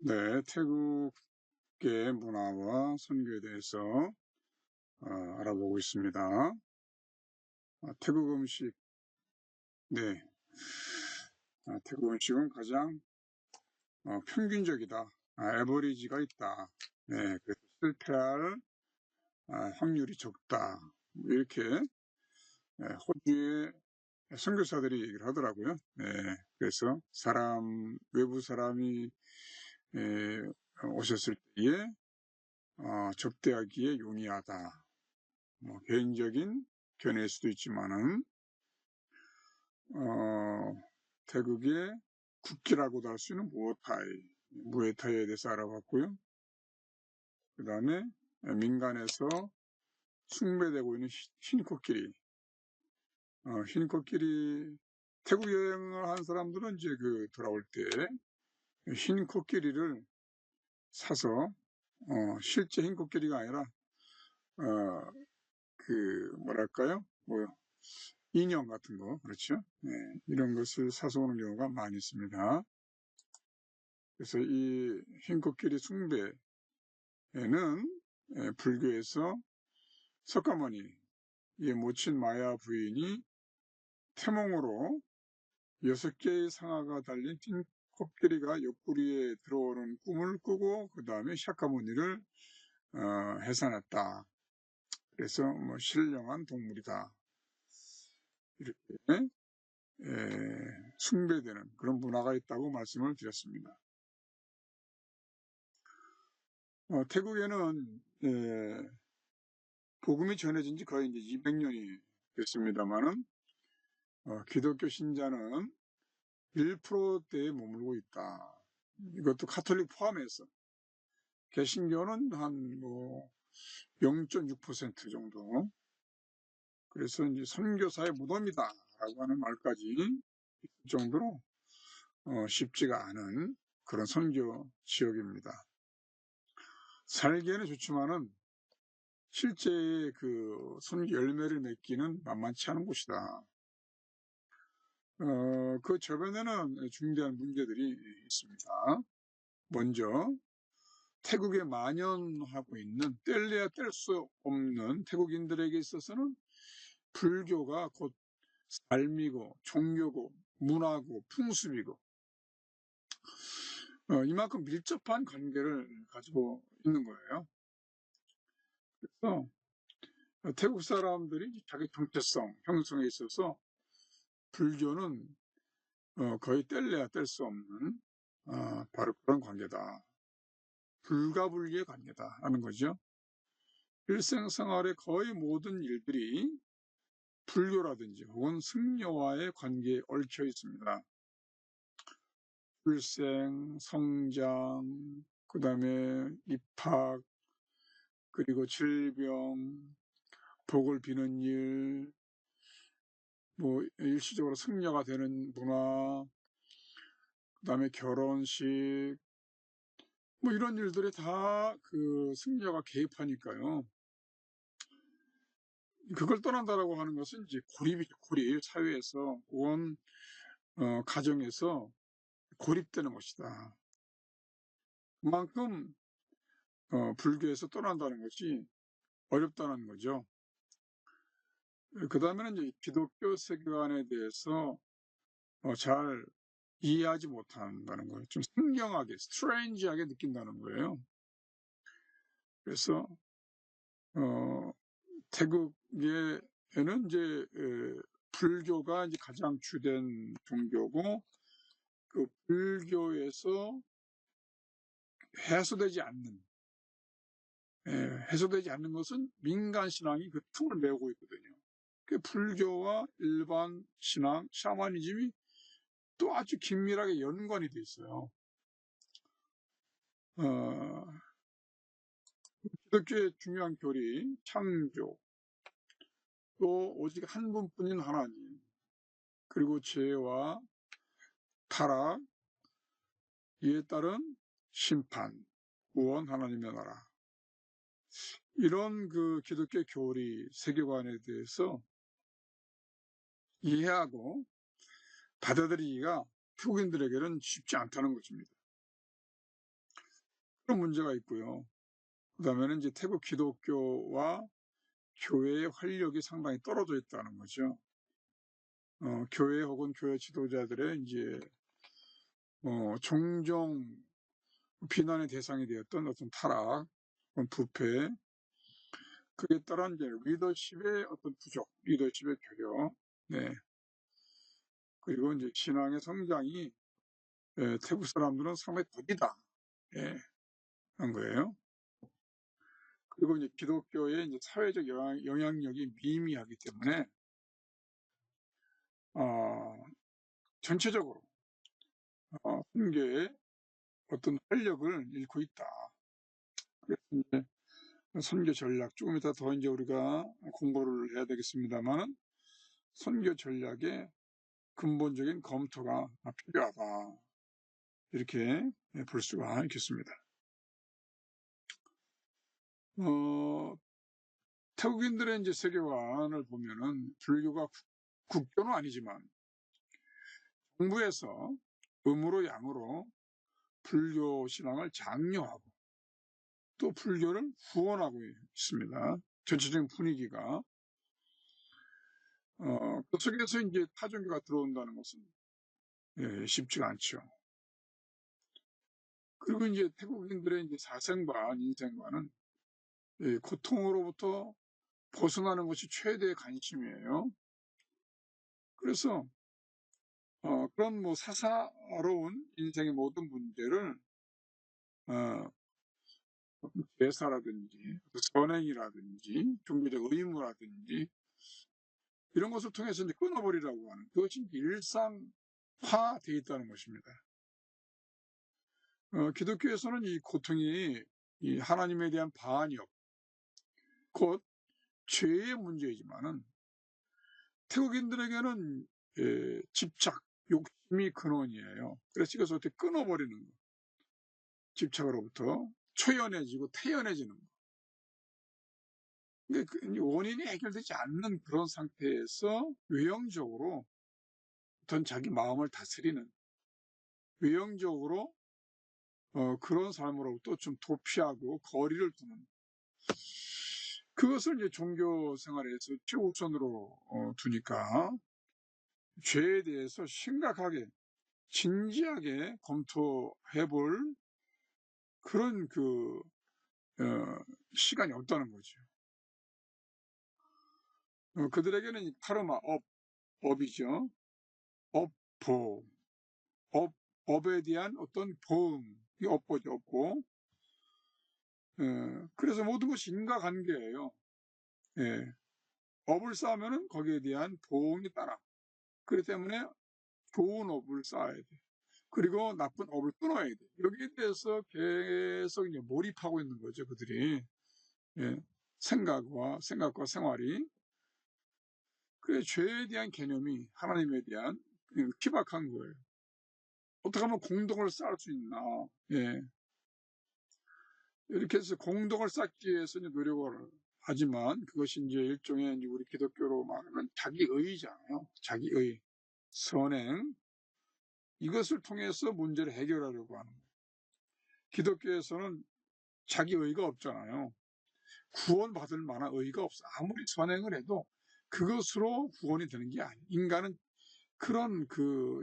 네, 태국의 문화와 선교에 대해서 알아보고 있습니다. 태국 음식, 네, 태국 음식은 가장 평균적이다. 에버리지가 있다. 네, 그래서 실패할 확률이 적다. 이렇게 호주의 선교사들이 얘기를 하더라고요. 네, 그래서 외부 사람이 오셨을 때에 접대하기에 용이하다. 개인적인 견해일 수도 있지만은 태국의 국기라고도 할 수 있는 무에타이에 대해서 알아봤고요. 그 다음에 민간에서 숭배되고 있는 흰 코끼리. 흰 코끼리, 태국 여행을 한 사람들은 이제 돌아올 때 흰 코끼리를 사서 실제 흰 코끼리가 아니라 뭐랄까요? 인형 같은 거, 그렇죠? 네, 이런 것을 사서 오는 경우가 많이 있습니다. 그래서 이 흰코끼리 숭배에는 불교에서 석가모니, 이 모친 마야 부인이 태몽으로 6개의 상아가 달린 흰코끼리가 옆구리에 들어오는 꿈을 꾸고 그 다음에 샤카모니를 해산했다. 그래서 신령한 동물이다. 이렇게 숭배되는 그런 문화가 있다고 말씀을 드렸습니다. 태국에는 복음이 전해진 지 거의 이제 200년이 됐습니다만은 기독교 신자는 1%대에 머물고 있다. 이것도 카톨릭 포함해서 개신교는 한 0.6% 정도. 그래서 이제 선교사의 무덤이다라고 하는 말까지 있을 정도로 쉽지가 않은 그런 선교 지역입니다. 살기에는 좋지만은 실제 선교 열매를 맺기는 만만치 않은 곳이다. 그 저변에는 중대한 문제들이 있습니다. 먼저 태국에 만연하고 있는 뗄래야 뗄 수 없는 태국인들에게 있어서는 불교가 곧 삶이고 종교고 문화고 풍습이고 이만큼 밀접한 관계를 가지고 있는 거예요. 그래서 태국 사람들이 자기 정체성 형성에 있어서 불교는 거의 뗄래야 뗄 수 없는 바로 그런 관계다. 불가불리의 관계다 하는 거죠. 일생생활의 거의 모든 일들이 불교라든지 혹은 승려와의 관계에 얽혀 있습니다. 출생, 성장, 그 다음에 입학, 그리고 질병, 복을 비는 일, 일시적으로 승려가 되는 문화, 그 다음에 결혼식, 이런 일들에 다 승려가 개입하니까요. 그걸 떠난다라고 하는 것은 이제 고립이죠. 고립. 사회에서 온 가정에서 고립되는 것이다. 그만큼 불교에서 떠난다는 것이 어렵다는 거죠. 그 다음에는 이제 기독교 세계관에 대해서 잘 이해하지 못한다는 거예요. 좀 신경하게, 스트레인지하게 느낀다는 거예요. 그래서 태국에는 이제 불교가 이제 가장 주된 종교고 그 불교에서 해소되지 않는 것은 민간 신앙이 그 틈을 메우고 있거든요. 그 불교와 일반 신앙, 샤머니즘이 또 아주 긴밀하게 연관이 돼 있어요. 기독교의 중요한 교리, 창조, 또 오직 한 분뿐인 하나님, 그리고 죄와 타락, 이에 따른 심판, 구원 하나님의 나라. 이런 기독교 교리, 세계관에 대해서 이해하고 받아들이기가 태국인들에게는 쉽지 않다는 것입니다. 그런 문제가 있고요. 그다음에는 이제 태국 기독교와 교회의 활력이 상당히 떨어져 있다는 거죠. 교회 혹은 교회 지도자들의 이제 종종 비난의 대상이 되었던 어떤 타락, 부패, 그에 따른 이제 리더십의 어떤 부족, 리더십의 결여, 네. 그리고 이제 신앙의 성장이 태국 사람들은 상당히 더디다, 예, 한 거예요. 그리고 이제 기독교의 이제 사회적 영향력이 미미하기 때문에 전체적으로 선교의 어떤 활력을 잃고 있다. 그래서 이제 선교 전략 조금 이따 더 이제 우리가 공부를 해야 되겠습니다만은 선교 전략의 근본적인 검토가 필요하다. 이렇게 볼 수가 있겠습니다. 태국인들의 이제 세계관을 보면은 불교가 국교는 아니지만 정부에서 음으로 양으로 불교 신앙을 장려하고 또 불교를 후원하고 있습니다. 전체적인 분위기가 그 속에서 이제 타종교가 들어온다는 것은 쉽지가 않죠. 그리고 이제 태국인들의 이제 사생관, 인생관은 고통으로부터 벗어나는 것이 최대의 관심이에요. 그래서 그런 뭐 사사로운 인생의 모든 문제를 제사라든지 선행이라든지 종교적 의무라든지 이런 것을 통해서 이제 끊어버리라고 하는 그것이 일상화되어 있다는 것입니다. 기독교에서는 이 고통이 이 하나님에 대한 반역, 곧 죄의 문제이지만은 태국인들에게는 집착, 욕심이 근원이에요. 그래서 이것을 어떻게 끊어버리는 거, 집착으로부터 초연해지고 태연해지는 거. 근데 그 원인이 해결되지 않는 그런 상태에서 외형적으로 어떤 자기 마음을 다스리는, 외형적으로 그런 삶으로부터 좀 도피하고 거리를 두는, 그것을 이제 종교 생활에서 최우선으로 두니까 죄에 대해서 심각하게 진지하게 검토해 볼 그런 시간이 없다는 거죠. 그들에게는 카르마, 업이죠. 업보, 업에 대한 어떤 보험, 이 업보죠, 업보. 그래서 모든 것이 인과관계예요. 예. 업을 쌓으면은 거기에 대한 보험이 따라. 그렇기 때문에 좋은 업을 쌓아야 돼. 그리고 나쁜 업을 끊어야 돼. 여기에 대해서 계속 이제 몰입하고 있는 거죠, 그들이. 예. 생각과 생활이. 그래, 죄에 대한 개념이 하나님에 대한 희박한 거예요. 어떻게 하면 공덕을 쌓을 수 있나. 예. 이렇게 해서 공덕을 쌓기 위해서 이제 노력을 하지만 그것이 이제 일종의 이제 우리 기독교로 말하면 자기의잖아요. 자기의, 선행. 이것을 통해서 문제를 해결하려고 하는 거예요. 기독교에서는 자기의가 없잖아요. 구원받을 만한 의가 없어. 아무리 선행을 해도 그것으로 구원이 되는 게 아니에요. 인간은 그런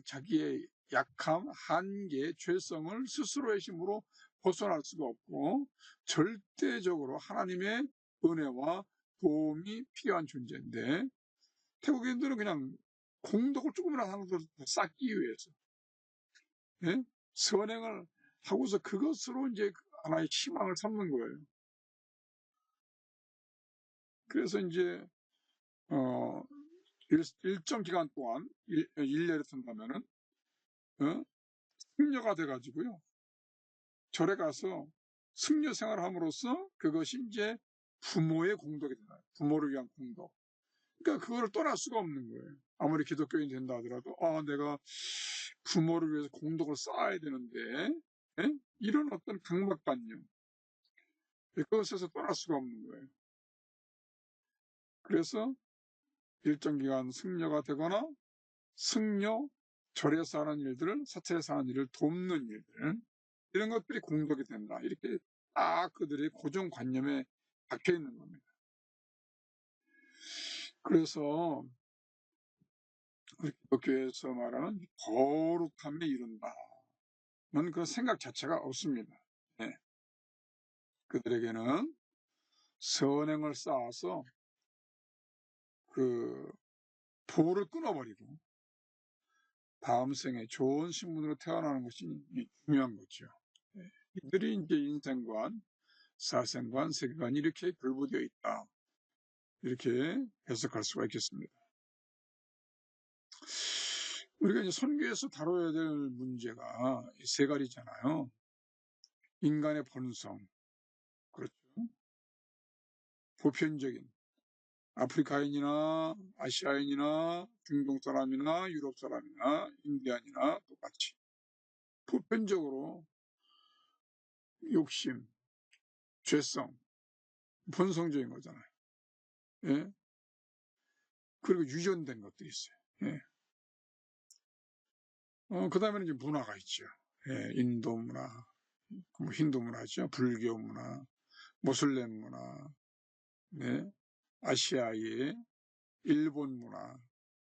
자기의 약함, 한계, 죄성을 스스로의 힘으로 벗어날 수가 없고 절대적으로 하나님의 은혜와 도움이 필요한 존재인데 태국인들은 그냥 공덕을 조금이라도 하나 더 쌓기 위해서 예? 선행을 하고서 그것으로 이제 하나의 희망을 삼는 거예요. 그래서 이제 일정 기간 동안 일례를 튼다면은 승려가 돼가지고요. 절에 가서 승려 생활을 함으로써 그것이 이제 부모의 공덕이 되나요? 부모를 위한 공덕. 그러니까 그거를 떠날 수가 없는 거예요. 아무리 기독교인이 된다 하더라도 내가 부모를 위해서 공덕을 쌓아야 되는데 이런 어떤 강박관념 그것에서 떠날 수가 없는 거예요. 그래서 일정 기간 승려가 되거나 승려 절에서 하는 일들을 사찰에서 하는 일을 돕는 일들 이런 것들이 공덕이 된다. 이렇게 딱 그들의 고정관념에 박혀 있는 겁니다. 그래서 우리 기독교에서 말하는 거룩함에 이른다는 그 생각 자체가 없습니다. 네. 그들에게는 선행을 쌓아서 그 도를 끊어버리고 다음 생에 좋은 신분으로 태어나는 것이 중요한 거죠. 네. 이들이 이제 인생관, 사생관, 세계관이 이렇게 결부되어 있다. 이렇게 해석할 수가 있겠습니다. 우리가 이제 선교에서 다뤄야 될 문제가 세 가지잖아요. 인간의 본성, 그렇죠. 보편적인 아프리카인이나 아시아인이나 중동 사람이나 유럽 사람이나 인디안이나 똑같이 보편적으로 욕심, 죄성, 본성적인 거잖아요. 예? 그리고 유전된 것들이 있어요. 예. 그 다음에는 이제 문화가 있죠. 예, 인도 문화, 뭐 힌두 문화죠. 불교 문화, 모슬렘 문화, 네, 아시아의 일본 문화,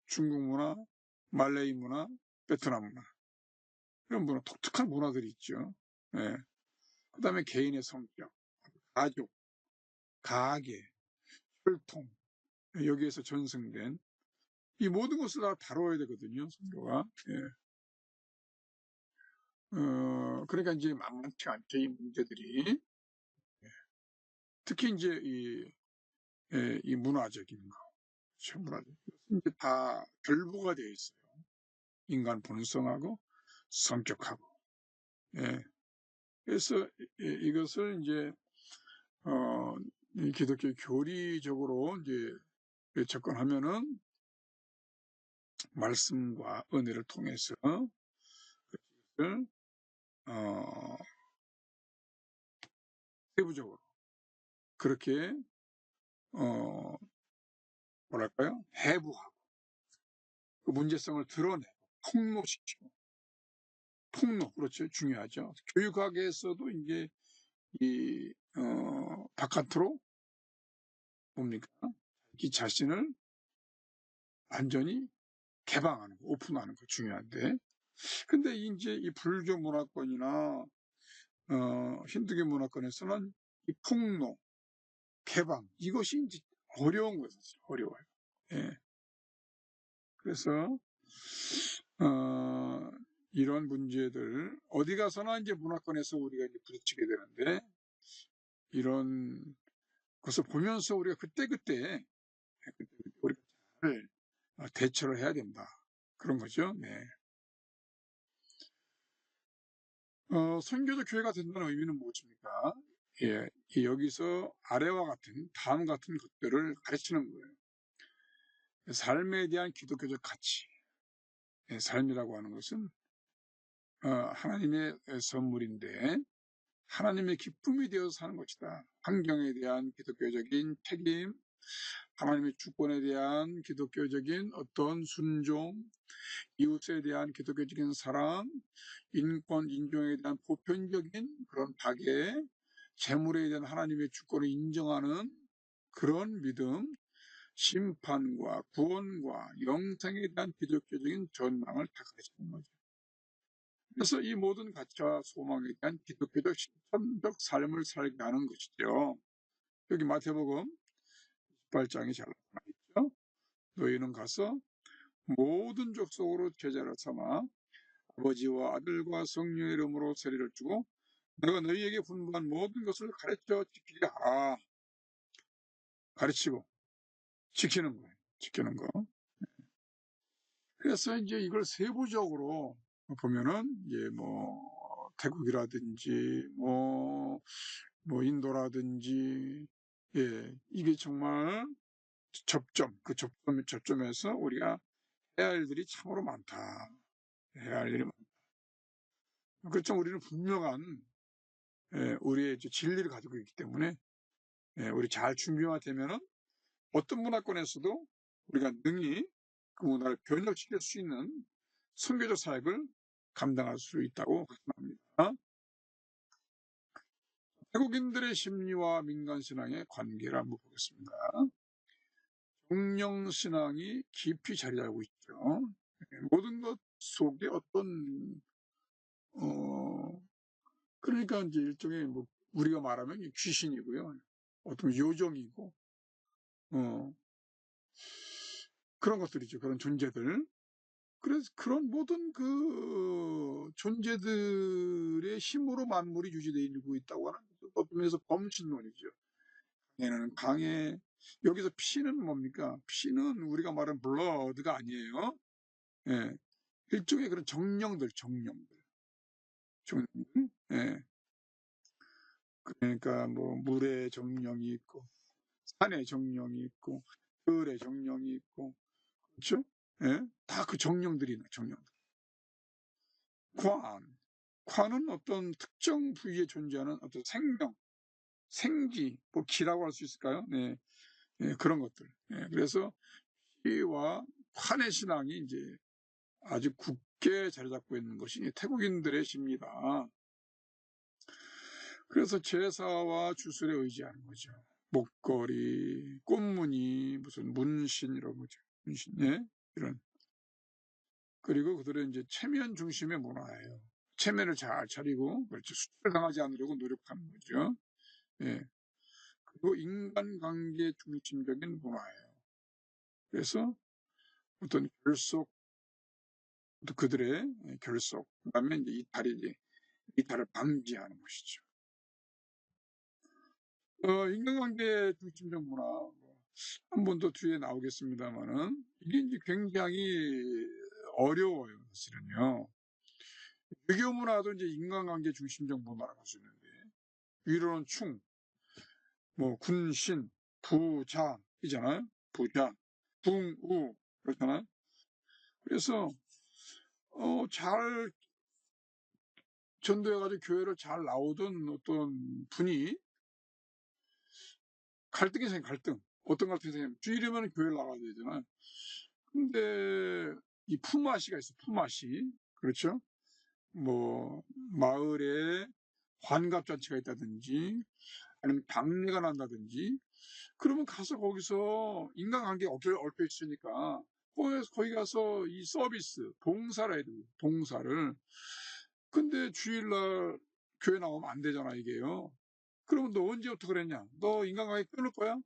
중국 문화, 말레이 문화, 베트남 문화. 이런 문화, 독특한 문화들이 있죠. 예. 그 다음에 개인의 성격, 가족, 가계, 혈통, 여기에서 전승된 이 모든 것을 다 다뤄야 되거든요, 선교가. 예. 그러니까 이제 만만치 않죠, 이 문제들이. 특히 이제 이 문화적인 거, 문화적, 이제 다 결부가 되어 있어요. 인간 본성하고 성격하고. 예. 그래서 이것을 이제 이 기독교 교리적으로 이제 접근하면은 말씀과 은혜를 통해서 그것을 세부적으로 그렇게 뭐랄까요? 해부하고 그 문제성을 드러내고 폭로시키고 폭로 그렇죠, 중요하죠. 교육학에서도 이제 이 바깥으로 뭡니까? 이 자신을 완전히 개방하는 거, 오픈하는 거 중요한데, 근데 이제 이 불교 문화권이나 힌두교 문화권에서는 이 폭로, 개방 이것이 이제 어려운 거죠. 어려워요. 예. 그래서 이런 문제들 어디 가서나 이제 문화권에서 우리가 이제 부딪히게 되는데 이런 것을 보면서 우리가 그때그때 우리가 잘 대처를 해야 된다. 그런 거죠. 네. 선교적 교회가 된다는 의미는 무엇입니까? 예, 여기서 아래와 같은 다음 같은 것들을 가르치는 거예요. 삶에 대한 기독교적 가치. 예, 삶이라고 하는 것은 하나님의 선물인데 하나님의 기쁨이 되어서 사는 것이다. 환경에 대한 기독교적인 책임, 하나님의 주권에 대한 기독교적인 어떤 순종, 이웃에 대한 기독교적인 사랑, 인권, 인종에 대한 보편적인 그런 박애, 재물에 대한 하나님의 주권을 인정하는 그런 믿음, 심판과 구원과 영생에 대한 기독교적인 전망을 다 가르치는 거죠. 그래서 이 모든 가치와 소망에 대한 기독교적 실천적 삶을 살게 하는 것이죠. 여기 마태복음 18장이 잘 나와 있죠. 너희는 가서 모든 족속으로 제자를 삼아 아버지와 아들과 성령의 이름으로 세례를 주고 내가 너희에게 분부한 모든 것을 가르쳐 지키게 하라. 가르치고 지키는 거예요. 지키는 거. 그래서 이제 이걸 세부적으로 보면은 이제 뭐 태국이라든지 뭐 인도라든지 예, 이게 정말 그 접점에서 우리가 해야 할 일들이 참으로 많다. 해야 할 일이 많다. 그렇죠. 우리는 분명한 우리의 진리를 가지고 있기 때문에 우리 잘 준비가 되면은 어떤 문화권에서도 우리가 능히 그 문화를 변혁시킬 수 있는 선교적 사역을 감당할 수 있다고 생각합니다. 태국인들의 심리와 민간신앙의 관계를 한번 보겠습니다. 정령신앙이 깊이 자리 잡고 있죠. 모든 것 속에 어떤 그러니까 이제 일종의 뭐 우리가 말하면 귀신이고요. 어떤 요정이고 그런 것들이죠. 그런 존재들. 그래서 그런 모든 그 존재들의 힘으로 만물이 유지되고 있다고 하는 어떤 면에서 범신론이죠. 얘는 강해. 여기서 피는 뭡니까? 피는 우리가 말하는 블러드가 아니에요. 예. 일종의 그런 정령들. 정, 예. 그러니까 뭐 물의 정령이 있고, 산의 정령이 있고, 들의 정령이 있고, 그렇죠? 예. 다 그 정령들이네, 정령들. 관은 어떤 특정 부위에 존재하는 어떤 생명, 생기, 뭐 기라고 할 수 있을까요? 네. 예, 그런 것들. 예, 그래서 시와 관의 신앙이 이제 아주 굳게 자리 잡고 있는 것이 태국인들의 시입니다. 그래서 제사와 주술에 의지하는 거죠. 목걸이, 꽃무늬, 무슨 문신 이런 거죠. 문신, 예? 이런. 그리고 그들은 이제 체면 중심의 문화예요. 체면을 잘 차리고, 그렇죠. 수출을 당하지 않으려고 노력하는 거죠. 예. 그리고 인간관계 중심적인 문화예요. 그래서 어떤 결속, 그들의 결속, 그 다음에 이제 이탈을 방지하는 것이죠. 인간관계 중심적 문화, 한 번 더 뒤에 나오겠습니다만은, 이게 이제 굉장히 어려워요, 사실은요. 유교 문화도 이제 인간관계 중심적 문화라고 할 수 있는데, 위로는 충, 뭐, 군신, 부자이잖아요. 부자, 붕우, 그렇잖아요. 그래서, 잘 전도해가지고 교회를 잘 나오던 어떤 분이 갈등이 생겨, 갈등. 어떤 갈등이 생겨? 주일이면 교회를 나가야 되잖아요. 근데 이 품앗이가 있어, 품앗이. 그렇죠? 뭐, 마을에 환갑잔치가 있다든지, 아니면 장례가 난다든지, 그러면 가서 거기서 인간관계 얽혀 있으니까, 거기 가서 이 서비스, 봉사를 해야 돼요, 봉사를. 근데 주일날 교회 나오면 안 되잖아, 이게요. 그러면 너 언제부터 그랬냐? 너 인간관계 끊을 거야?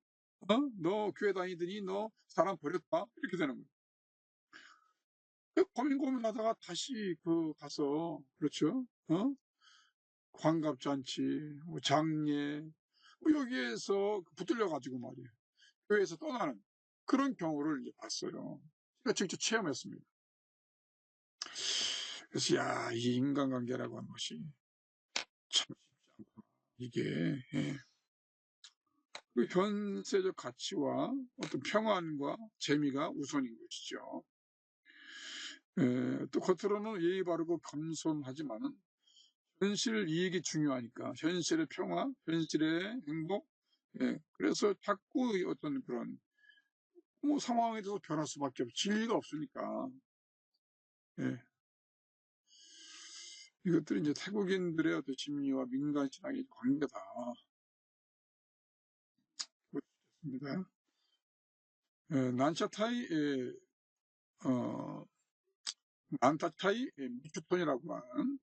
너 교회 다니더니 너 사람 버렸다? 이렇게 되는 거예요. 고민하다가 다시 가서, 그렇죠? 환갑잔치, 뭐 장례, 뭐 여기에서 붙들려가지고 말이에요. 교회에서 떠나는 그런 경우를 이제 봤어요. 제가 직접 체험했습니다. 그래서, 야, 이 인간관계라고 하는 것이 참 쉽지 않구나. 이게, 예. 그 현세적 가치와 어떤 평안과 재미가 우선인 것이죠. 또 겉으로는 예의 바르고 겸손하지만은 현실 이익이 중요하니까 현실의 평화, 현실의 행복, 그래서 자꾸 어떤 그런 뭐 상황에 대해서 변할 수밖에 없고 진리가 없으니까 예. 이것들이 이제 태국인들의 어떤 심리와 민간 신앙의 관계다. 그렇습니다. 난차타이 난타타이 미큐톤이라고 하는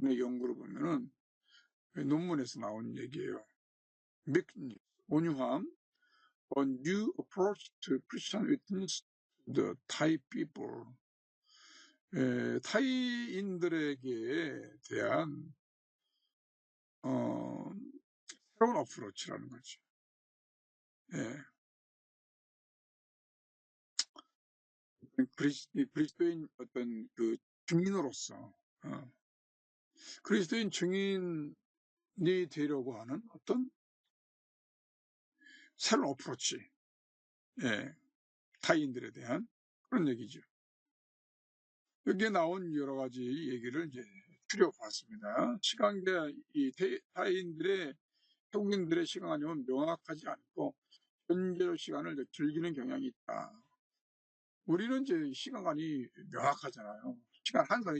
연구를 보면은 논문에서 나온 얘기예요. 온유함, a new approach to Christian witness to the Thai people. 타이인들에게 대한 어, 새로운 어프로치라는 거죠. 예. 그리스도인 어떤 그 증인으로서 그리스도인 증인이 되려고 하는 어떤 새로운 어프로치, 예, 타인들에 대한 그런 얘기죠. 여기에 나온 여러 가지 얘기를 이제 추려봤습니다. 시간대 이 타인들의 태국인들의 시간관념은 명확하지 않고 현재의 시간을 즐기는 경향이 있다. 우리는 이제 시간관이 명확하잖아요.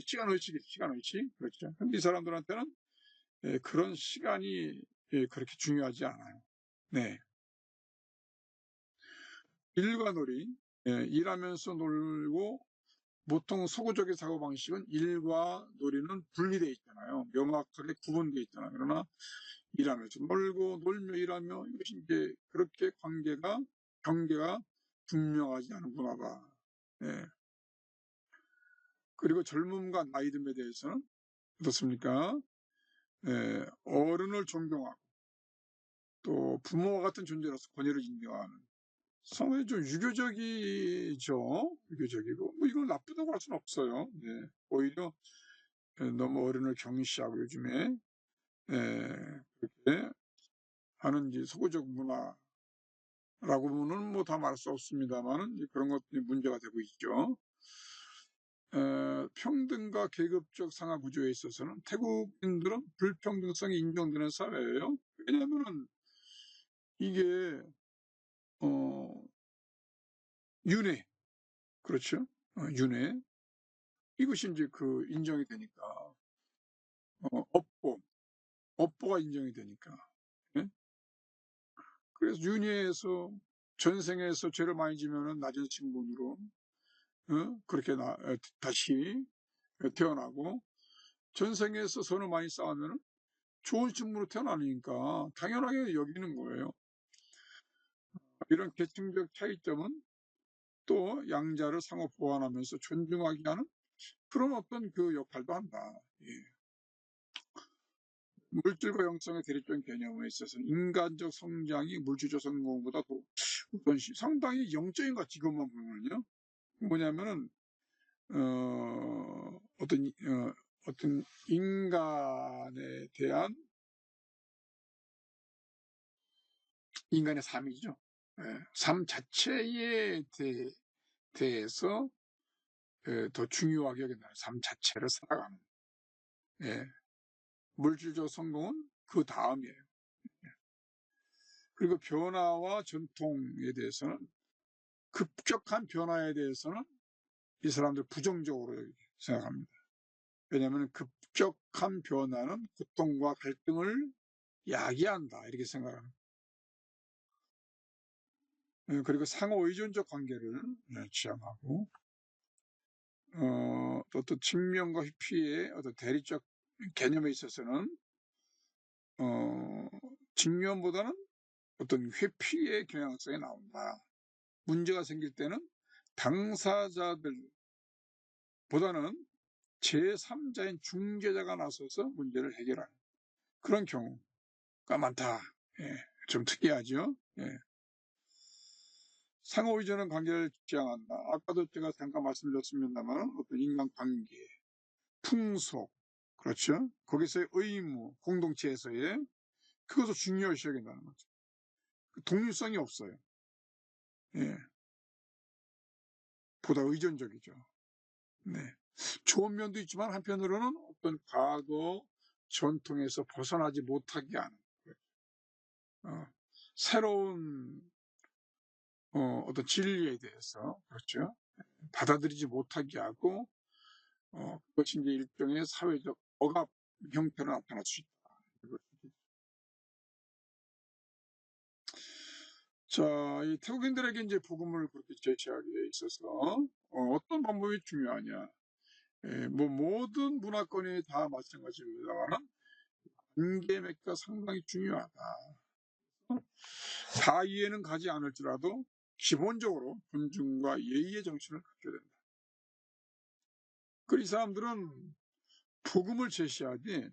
시간의식, 그렇죠. 근데 이 사람들한테는 그런 시간이 그렇게 중요하지 않아요. 네. 일과놀이. 일하면서 놀고 보통 서구적인 사고방식은 일과 놀이는 분리되어 있잖아요. 명확하게 구분되어 있잖아요. 그러나 일하면서 놀고 놀며 일하며 이것이 이제 그렇게 경계가 분명하지 않은 문화다. 예. 그리고 젊음과 나이듦에 대해서는 어떻습니까? 어른을 존경하고 또 부모와 같은 존재로서 권위를 인정하는 상당히 좀 유교적이죠. 유교적이고 뭐 이걸 나쁘다고 할 수는 없어요. 네. 오히려 너무 어른을 경시하고 요즘에 그렇게 하는 이제 서구적 문화라고는 뭐 다 말할 수 없습니다만은 그런 것들이 문제가 되고 있죠. 평등과 계급적 상하 구조에 있어서는 태국인들은 불평등성이 인정되는 사회예요. 왜냐하면은 이게 어 윤회, 그렇죠? 윤회, 이것이 이제 그 인정이 되니까 업보가 인정이 되니까. 예? 그래서 윤회에서 전생에서 죄를 많이 지면은 낮은 신분으로 그렇게 다시 태어나고, 전생에서 선을 많이 쌓으면 좋은 신분으로 태어나니까 당연하게 여기는 거예요. 이런 계층적 차이점은 또 양자를 상호 보완하면서 존중하게 하는 그런 어떤 그 역할도 한다. 예. 물질과 영성의 대립적인 개념에 있어서는 인간적 성장이 물질적 성공보다 더 우선시, 상당히 영적인 것, 이것만 보면요. 뭐냐면은 어떤 인간에 대한 인간의 삶이죠. 삶 자체에 대해서 더 중요하게 여긴다. 삶 자체를 살아가는. 예. 물질적 성공은 그 다음이에요. 그리고 변화와 전통에 대해서는, 급격한 변화에 대해서는 이 사람들 부정적으로 생각합니다. 왜냐하면 급격한 변화는 고통과 갈등을 야기한다, 이렇게 생각합니다. 그리고 상호 의존적 관계를 지향하고, 또 측면과 회피의 어떤 대리적 개념에 있어서는 측면보다는 어떤 회피의 경향성이 나온다. 문제가 생길 때는 당사자들보다는 제3자인 중재자가 나서서 문제를 해결하는 그런 경우가 많다. 예, 좀 특이하죠. 예. 상호 의존의 관계를 지향한다. 아까도 제가 잠깐 말씀드렸습니다만 어떤 인간관계, 풍속, 그렇죠? 거기서의 의무, 공동체에서의, 그것을 중요시 여긴다는 거죠. 독립성이 없어요. 예, 보다 의존적이죠. 네. 좋은 면도 있지만 한편으로는 어떤 과거 전통에서 벗어나지 못하게 하는 거예요. 새로운 어떤 진리에 대해서, 그렇죠, 받아들이지 못하게 하고, 그것이 이제 일종의 사회적 억압 형태로 나타날 수 있다. 자, 이 태국인들에게 이제 복음을 그렇게 제시하기에 있어서 어떤 방법이 중요하냐? 뭐 모든 문화권이 다 마찬가지입니다만 관계 맺기가 상당히 중요하다. 다 이해는 가지 않을지라도 기본적으로 존중과 예의의 정신을 갖춰야 된다. 그 이 사람들은 복음을 제시하지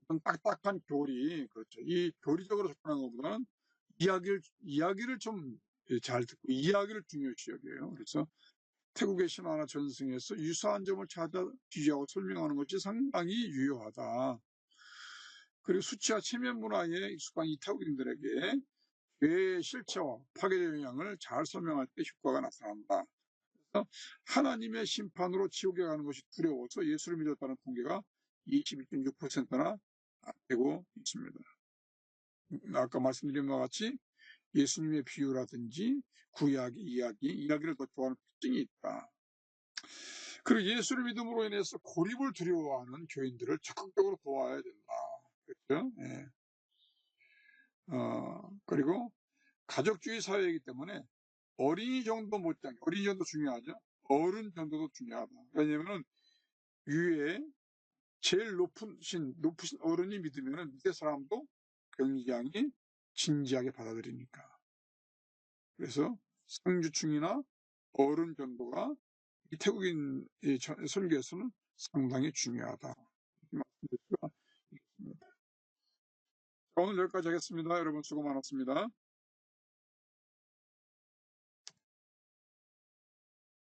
어떤 딱딱한 교리, 그렇죠, 이 교리적으로 접근하는 것보다는 이야기를 좀 잘 듣고 이야기를 중요시 여겨요. 그래서 태국의 신화나 전승에서 유사한 점을 찾아 비교하고 설명하는 것이 상당히 유효하다. 그리고 수치와 체면 문화에 익숙한 이 태국인들에게 죄의 실체와 파괴적 영향을 잘 설명할 때 효과가 나타난다. 하나님의 심판으로 지옥에 가는 것이 두려워서 예수를 믿었다는 통계가 22.6%나 되고 있습니다. 아까 말씀드린 바와 같이 예수님의 비유라든지 구약의 이야기를 더 좋아하는 특징이 있다. 그리고 예수를 믿음으로 인해서 고립을 두려워하는 교인들을 적극적으로 도와야 된다. 그렇죠? 예. 그리고 가족주의 사회이기 때문에 어린이 정도 못지않게, 어린이 정도 중요하죠. 어른 정도도 중요하다. 왜냐면은 위에 제일 높으신 어른이 믿으면은 밑에 사람도 굉장히 진지하게 받아들이니까. 그래서 상주충이나 어른 정도가 이 태국인 설교에서는 상당히 중요하다. 이렇게 말씀드릴 수가 있습니다. 오늘 여기까지 하겠습니다. 여러분 수고 많았습니다.